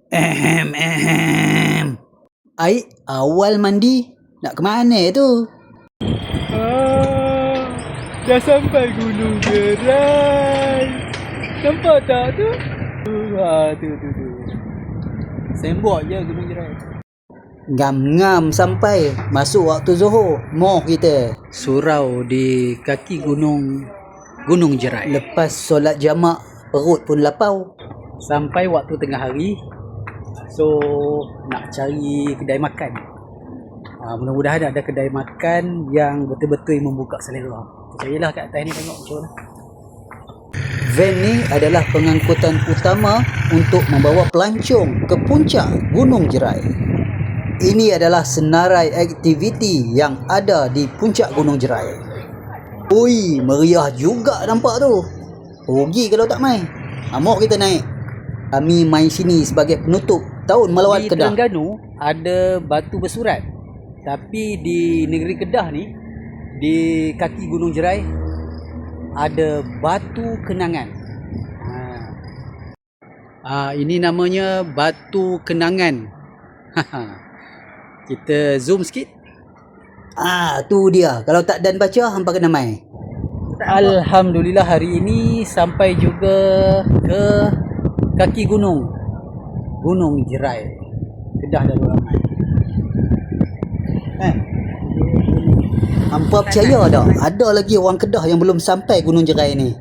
Ahem. Ai, awal mandi. Nak ke mana tu? Dah sampai Gunung Gerai. Nampak tak tu? Tu. Sembok je Gunung Gerai. Ngam-ngam sampai. Masuk waktu Zuhur. Moh kita. Surau di kaki Gunung Gerai. Lepas solat jamak, perut pun lapau. Sampai waktu tengah hari. So nak cari kedai makan. Mudah-mudahan ada kedai makan yang betul-betul membuka selera. Percayalah kat atas ni, tengok macam mana. Van ni adalah pengangkutan utama untuk membawa pelancong ke puncak Gunung Gerai. Ini adalah senarai aktiviti yang ada di puncak Gunung Gerai. Ui, meriah juga nampak tu. Rugi kalau tak main. Amok kita naik. Kami main sini sebagai penutup tahun melawat Di Kedah. Terengganu ada batu bersurat. Tapi di negeri Kedah ni, di kaki Gunung Gerai, ada batu kenangan. Ini namanya batu kenangan. Kita zoom sikit. Tu dia. Kalau tak dan baca, hampa kena main. Alhamdulillah hari ini sampai juga ke kaki Gunung Gerai. Kedah dah ramai. Hampa percaya tak? Ada lagi orang Kedah yang belum sampai Gunung Gerai ni.